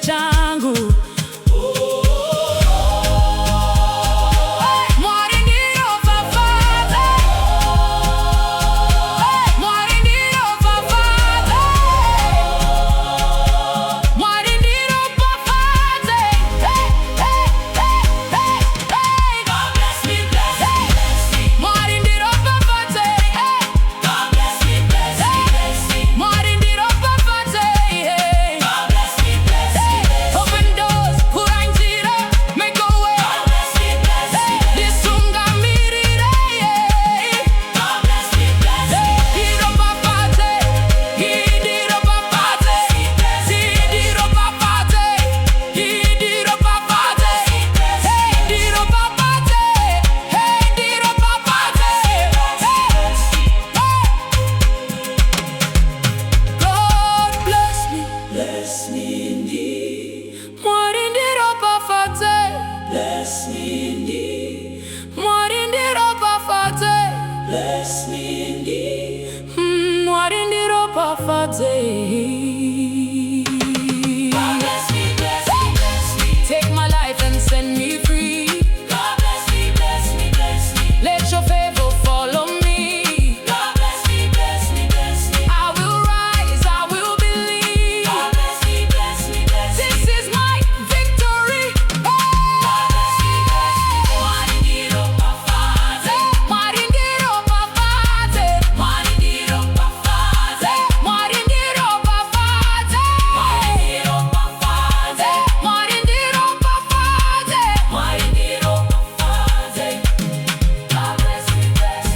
changu. Mwari Ndiropafadzei, Mwari Ndiropafadzei, Mwari Ndiropafadzei. God bless me, bless me, bless me. Mwari Ndiropafadzei. God bless me, bless me, bless me. Mwari Ndiropafadzei. God bless me, bless me, bless me. Open doors, pura njira, make a way. God bless me, bless me, bless me. Ndisungamirire. God bless me, bless me. Ndiropafadzei, Ndiropafadzei, Ndiropafadzei, Ndiropafadzei, God bless me, bless me indeed. Mwari Ndiropafadzei, bless me indeed. Mwari Ndiropafadzei, bless me indeed. Mwari Ndiropafadzei. God bless me, bless me, bless me. Take my life and set me free. God bless me, bless me, bless me. Let your favor follow me. God bless me, bless me, bless me. I will rise, I will believe. God bless me, bless me, bless me. This is my victory. God bless me, bless me. Mwari Ndiropafadzei, Mwari Ndiropafadzei, Mwari Ndiropafadzei, Mwari Ndiropafadzei, Mwari Ndiropafadzei, Mwari Ndiropafadzei, Mwari Ndiropafadzei. God bless me, bless me.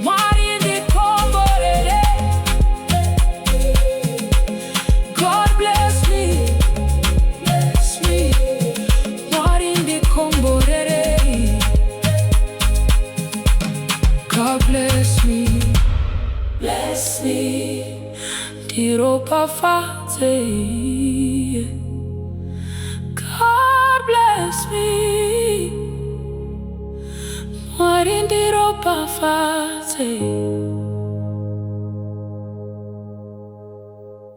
Mwari Ndikomborere. God bless me, bless me. Mwari Ndikomborere. God bless me, bless me. Ndiropafadzei. God bless me. Mwari Ndiropafadzei.